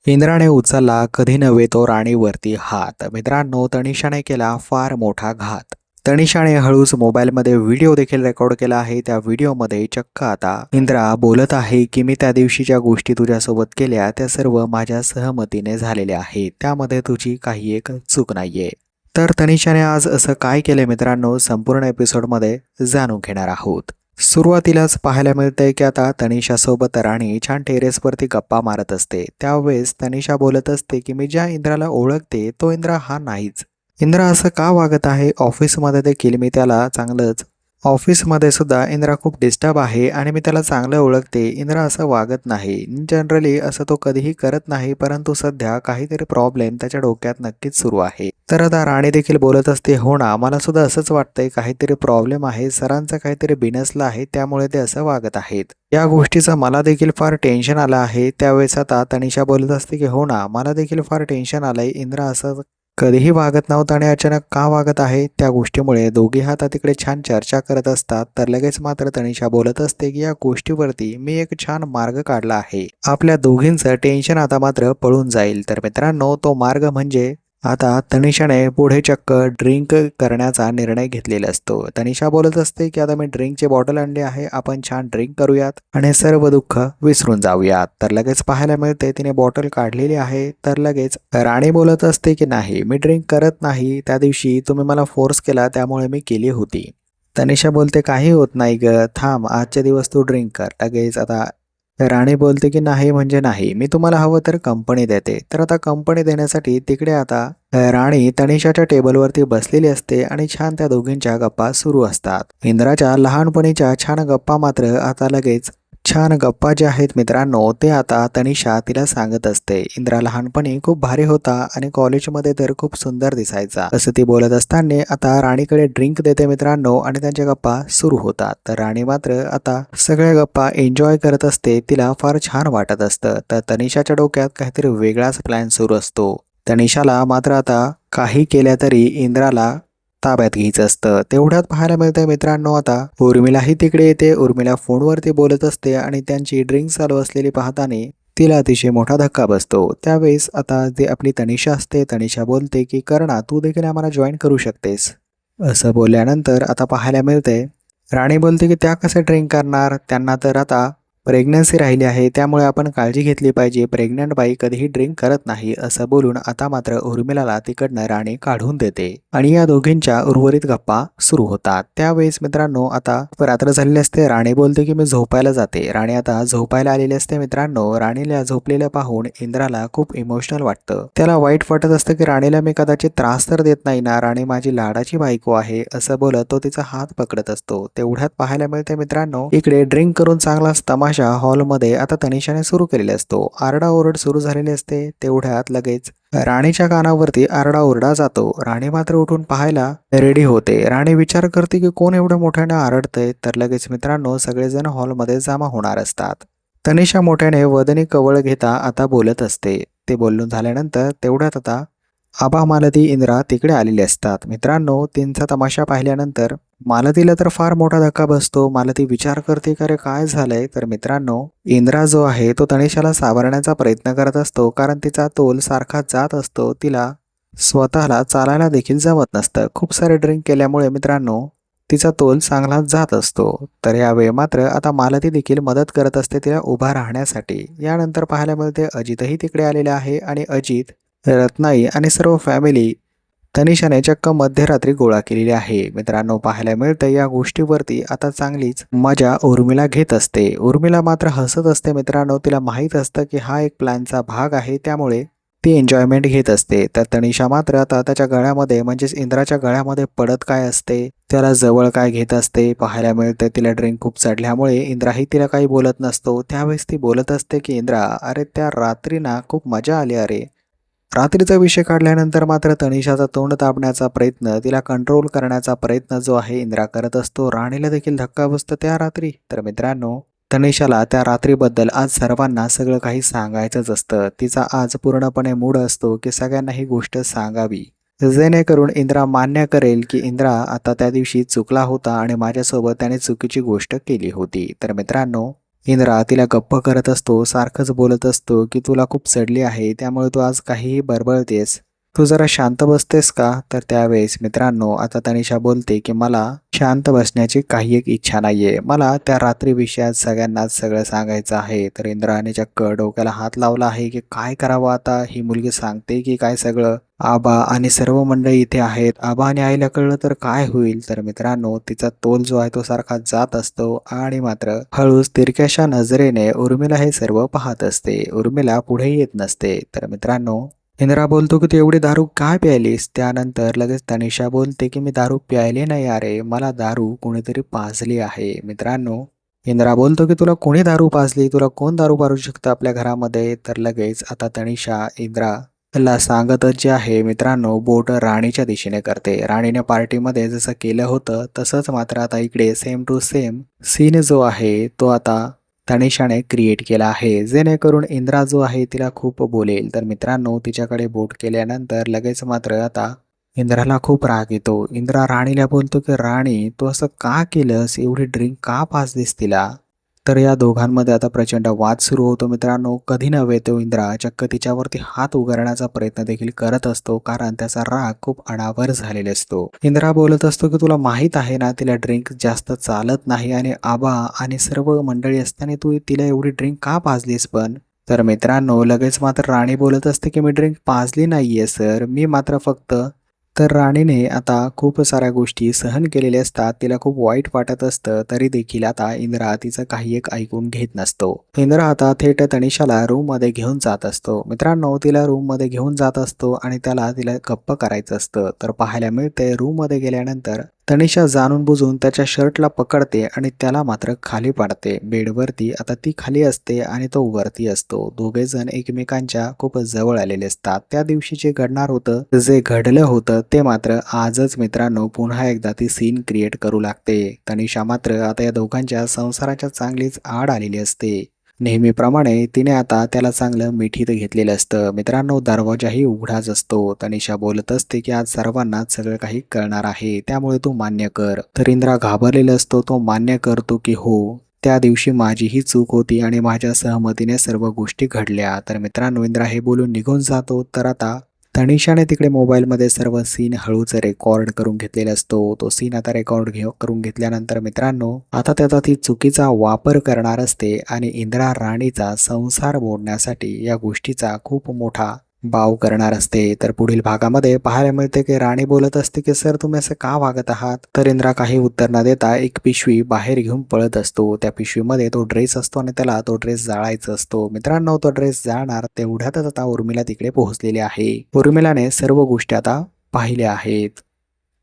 इंद्राने उचलला कधी नव्हे तो राणीवरती हात. मित्रांनो, तनिषाने केला फार मोठा घात. तनिषाने हळूच मोबाईलमध्ये व्हिडिओ देखील रेकॉर्ड केला आहे. त्या व्हिडिओमध्ये चक्क आता इंद्रा बोलत आहे की मी त्या दिवशी ज्या गोष्टी तुझ्यासोबत केल्या त्या सर्व माझ्या सहमतीने झालेल्या आहेत. त्यामध्ये तुझी काही एक चूक नाहीये. तर तनिषाने आज असं काय केलं मित्रांनो, संपूर्ण एपिसोडमध्ये जाणून घेणार आहोत. सुरुवातीलाच पाहायला मिळतंय की आता तनिषासोबत राणी छान टेरेसवरती गप्पा मारत असते. त्यावेळेस तनिषा बोलत असते की मी ज्या इंद्राला ओळखते तो इंद्रा हा नाहीच. इंद्रा असं का वागत आहे? ऑफिसमध्ये देखील मी त्याला चांगलंच ऑफिसमध्ये सुद्धा इंद्रा खूप डिस्टर्ब आहे आणि मी त्याला चांगलं ओळखते. इंद्रा असं वागत नाही. जनरली असं तो कधीही करत नाही, परंतु सध्या काहीतरी प्रॉब्लेम त्याच्या डोक्यात नक्कीच सुरू आहे. तर आता राणी देखील बोलत असते, हो ना, मला सुद्धा असंच वाटतंय, काहीतरी प्रॉब्लेम आहे, सरांचं काहीतरी बिनसलं आहे त्यामुळे ते असं वागत आहेत. या गोष्टीचं मला देखील फार टेन्शन आलं आहे. त्यावेळेस आता तनिषा बोलत असते की हो ना, मला देखील फार टेन्शन आलंय. इंद्रा असं कधीही वागत नव्हतं आणि अचानक का वागत आहे? त्या गोष्टीमुळे दोघे आता तिकडे छान चर्चा करत असतात. तर लगेच मात्र तनिषा बोलत असते की या गोष्टीवरती मी एक छान मार्ग काढला आहे. आपल्या दोघींचं टेन्शन आता मात्र पळून जाईल. तर मित्रांनो, तो मार्ग म्हणजे आता तनिषाने पुढे चक्क ड्रिंक करण्याचा निर्णय घेतलेला असतो. तनिषा बोलत असते की आता मी ड्रिंकची बॉटल आणली आहे, आपण छान ड्रिंक करूयात आणि सर्व दुःख विसरून जाऊयात. तर लगेच पाहायला मिळते तिने बॉटल काढलेली आहे. तर लगेच राणी बोलत असते की नाही, मी ड्रिंक करत नाही, त्या दिवशी तुम्ही मला फोर्स केला त्यामुळे मी केली होती. तनिषा बोलते काही होत नाही ग, थांब, आजच्या दिवस तू ड्रिंक कर. लगेच आता राणी बोलते की नाही म्हणजे नाही, मी तुम्हाला हवं तर कंपनी देते. तर आता कंपनी देण्यासाठी तिकडे आता राणी तनिषाच्या टेबलवरती बसलेली असते आणि छान त्या दोघींच्या गप्पा सुरू असतात. इंद्राच्या लहानपणीच्या छान गप्पा मात्र आता लगेच छान गप्पा ज्या आहेत मित्रांनो, ते आता तनिषा तिला सांगत असते. इंद्रा लहानपणी खूप भारी होता आणि कॉलेजमध्ये तर खूप सुंदर दिसायचा, असं ती बोलत असताना आता राणीकडे ड्रिंक देते मित्रांनो आणि त्यांच्या गप्पा सुरू होतात. तर राणी मात्र आता सगळ्या गप्पा एन्जॉय करत असते. तिला फार छान वाटत असतं. तर तनिषाच्या डोक्यात काहीतरी वेगळाच प्लॅन सुरू असतो. तनिषाला मात्र आता काही केल्या तरी इंद्राला ताब्यात घ्यायचं असतं. तेवढ्यात पाहायला मिळतंय मित्रांनो, आता उर्मिलाही तिकडे येते. उर्मिला फोनवरती बोलत असते आणि त्यांची ड्रिंक चालू असलेली पाहताना तिला अतिशय मोठा धक्का बसतो. त्यावेळेस आता जे आपली तनिषा असते, तनिषा बोलते की करणा, तू देखील आम्हाला जॉईन करू शकतेस. असं बोलल्यानंतर आता पाहायला मिळतंय राणी बोलते की त्या कसं ड्रिंक करणार, त्यांना तर आता प्रेग्नन्सी राहिली आहे त्यामुळे आपण काळजी घेतली पाहिजे. प्रेग्नंट बाई कधीही ड्रिंक करत नाही, असं बोलून आता मात्र उर्मिलाला तिकडनं राणी काढून देते आणि या दोघींच्या उर्वरित गप्पा सुरू होतात. त्यावेळेस मित्रांनो आता रात्र झालेली असते. राणी बोलते की मी झोपायला जाते. राणी आता झोपायला आलेली असते मित्रांनो. राणीला झोपलेलं पाहून इंद्राला खूप इमोशनल वाटतं. त्याला वाईट वाटत असतं की राणीला मी कदाचित त्रास तर देत नाही ना, राणी माझी लाडाची बायको आहे, असं बोलत तो तिचा हात पकडत असतो. तेवढ्यात पाहायला मिळते मित्रांनो, इकडे ड्रिंक करून चांगलाच तमाशा हॉलमध्ये आता तनिषाने सुरू केलेला असतो. आरडाओरड सुरू झालेली असते. तेवढ्यात लगेच राणीच्या कानावरती आरडाओरडा जातो. राणी मात्र उठून पाहायला रेडी होते. राणी विचार करते की कोण एवढं मोठ्याने आरडतंय. तर लगेच मित्रांनो सगळेजण हॉलमध्ये जमा होणार असतात. तनिषा मोठ्याने वदनी कवळ घेता आता बोलत असते. ते बोलून झाल्यानंतर तेवढ्यात आता आबा, मालती, इंद्रा तिकडे आलेले असतात. मित्रांनो, त्यांचा तमाशा पाहिल्यानंतर मालतीला तर फार मोठा धक्का बसतो. मालती विचार करते की अरे काय झालंय. तर मित्रांनो, इंद्रा जो आहे तो तनिषाला सावरण्याचा प्रयत्न करत असतो, कारण तिचा तोल सारखा जात असतो. तिला स्वतःला चालायला देखील जमत नसतं. खूप सारे ड्रिंक केल्यामुळे मित्रांनो तिचा तोल चांगला जात असतो. तर यावेळी मात्र आता मालती देखील मदत करत असते तिला उभा राहण्यासाठी. यानंतर पाहायला मिळते अजितही तिकडे आलेले आहे आणि अजित, रत्नाई आणि सर्व फॅमिली तनिषाने चक्क मध्यरात्री गोळा केलेली आहे. मित्रांनो पाहायला मिळतं या गोष्टीवरती आता चांगलीच मजा उर्मिला घेत असते. उर्मिला मात्र हसत असते मित्रांनो. तिला माहीत असतं की हा एक प्लॅनचा भाग आहे, त्यामुळे ती एन्जॉयमेंट घेत असते. तर तनिषा मात्र आता त्याच्या गळ्यामध्ये म्हणजेच इंद्राच्या गळ्यामध्ये पडत काय असते, त्याला जवळ काय घेत असते. पाहायला मिळतं तिला ड्रिंक खूप चढल्यामुळे इंद्राही तिला काही बोलत नसतो. त्यावेळेस ती बोलत असते की इंद्रा, अरे त्या रात्री ना खूप मजा आली अरे. रात्रीचा विषय काढल्यानंतर मात्र तनिषाचा तोंड दाबण्याचा प्रयत्न, तिला कंट्रोल करण्याचा प्रयत्न जो आहे इंद्रा करत असतो. राणीला देखील धक्का बसतो त्या रात्री. तर मित्रांनो, तनिषाला त्या रात्रीबद्दल आज सर्वांना सगळं काही सांगायचंच असतं. तिचा आज पूर्णपणे मूड असतो की सगळ्यांना ही गोष्ट सांगावी, जेणेकरून इंद्रा मान्य करेल की इंद्रा आता त्या दिवशी चुकला होता आणि माझ्यासोबत त्याने चुकीची गोष्ट केली होती. तर मित्रांनो, इंद्रा तिला गप्प करत असतो, सारखंच बोलत असतो की तुला खूप चढली आहे, त्यामुळे तू आज काहीही बडबडतेस. तू जरा शांत बसतेस का? तर त्यावेळेस मित्रांनो आता तनिषा बोलते की मला शांत बसण्याची काही एक इच्छा नाहीये. मला त्या रात्री विषयात सगळ्यांनाच सगळं सांगायचं आहे. तर इंद्राने चक्क डोक्याला हात लावला आहे की काय करावं आता? ही मुलगी सांगते की काय सगळं? आबा आणि सर्व मंडळी इथे आहेत. आबा आणि आईला कळलं तर काय होईल? तर मित्रांनो तिचा तोल जो आहे तो सारखा जात असतो आणि मात्र हळूच तिरक्याशा नजरेने उर्मिला हे सर्व पाहत असते. उर्मिला पुढे येत नसते. तर मित्रांनो इंद्रा बोलतो की तू एवढी दारू काय प्यायलीस? त्यानंतर लगेच तनिषा बोलते की मी दारू प्यायली नाही अरे, मला दारू कोणीतरी पाजली आहे. मित्रांनो इंद्रा बोलतो की तुला कोणी दारू पाजली? तुला कोण दारू पाजू शकतं आपल्या घरामध्ये? तर लगेच आता तनिषा इंद्रा ला सांगतच जे आहे मित्रांनो बोट राणीच्या दिशेने करते. राणीने पार्टीमध्ये जसं केलं होतं तसंच मात्र आता इकडे सेम टू सेम सीन जो आहे तो आता तनिषाने क्रिएट केला आहे, जेणेकरून इंद्रा जो आहे तिला खूप बोलेल. तर मित्रांनो तिच्याकडे बोट केल्यानंतर लगेच मात्र आता इंद्राला खूप राग येतो. इंद्रा राणीला बोलतो की राणी तू असं का केलंस? एवढी ड्रिंक का पाजलीस तिला? तर या दोघांमध्ये आता प्रचंड वाद सुरू होतो मित्रांनो. कधी नव्हे तो इंद्रा चक्क तिच्यावरती हात उगारण्याचा प्रयत्न देखील करत असतो, कारण त्याचा राग खूप अनावर झालेला असतो. इंद्रा बोलत असतो की तुला माहित आहे ना तिला ड्रिंक जास्त चालत नाही आणि आबा आणि सर्व मंडळी असताना तू तिला एवढी ड्रिंक का पाजलीस पण? तर मित्रांनो लगेच मात्र राणी बोलत असते की मी ड्रिंक पाजली नाहीये सर, मी मात्र फक्त तर राणीने आता खूप साऱ्या गोष्टी सहन केलेल्या असतात. तिला खूप वाईट वाटत असतं, तरी देखील आता इंद्रा तिचं काही एक ऐकून घेत नसतो. इंद्रा आता थेट तनिषाला रूम मध्ये घेऊन जात असतो. मित्रांनो तिला रूम मध्ये घेऊन जात असतो आणि तिला गप्प करायचं असतं. तर पाहायला मिळते रूम मध्ये गेल्यानंतर तनिषा जाणून बुजून त्याच्या शर्टला पकडते आणि त्याला मात्र खाली पाडते. बेडवरती आता ती खाली असते आणि तो वरती असतो. दोघे जण एकमेकांच्या खूप जवळ आलेले असतात. त्या दिवशी जे घडणार होतं, जे घडलं होतं ते मात्र आजच मित्रांनो पुन्हा एकदा ती सीन क्रिएट करू लागते. तनिषा मात्र आता या दोघांच्या संसाराच्या चांगलीच आड आलेली असते. नेहमीप्रमाणे तिने आता त्याला चांगलं मिठीत घेतलेलं असतं. मित्रांनो दरवाजाही उघडाच असतो. तनिषा बोलत असते की आज सर्वांनाच सगळं काही कळणार आहे, त्यामुळे तू मान्य कर. तर इंद्रा घाबरलेला असतो. तो मान्य करतो की हो त्या दिवशी माझीही चूक होती आणि माझ्या सहमतीने सर्व गोष्टी घडल्या. तर मित्रांनो इंद्रा हे बोलून निघून जातो. तर आता तनिषाने तिकडे मोबाईलमध्ये सर्व सीन हळूच रेकॉर्ड करून घेतलेला असतो. तो सीन आता करून घेतल्यानंतर मित्रांनो आता त्याचा ती चुकीचा वापर करणार असते आणि इंदिरा राणीचा संसार मोडण्यासाठी या गोष्टीचा खूप मोठा बाव करणार असते. तर पुढील भागामध्ये पाहायला मिळते की राणी बोलत असते की सर तुम्ही असं का वागत आहात? तर इंद्रा काही उत्तर न देता एक पिशवी बाहेर घेऊन पळत असतो. त्या पिशवीमध्ये तो ड्रेस असतो आणि त्याला तो ड्रेस जाळायचा असतो. मित्रांनो तो ड्रेस जाळणार तेवढ्यातच आता उर्मिला तिकडे पोहोचलेली आहे. उर्मिलाने सर्व गोष्टी आता पाहिल्या आहेत.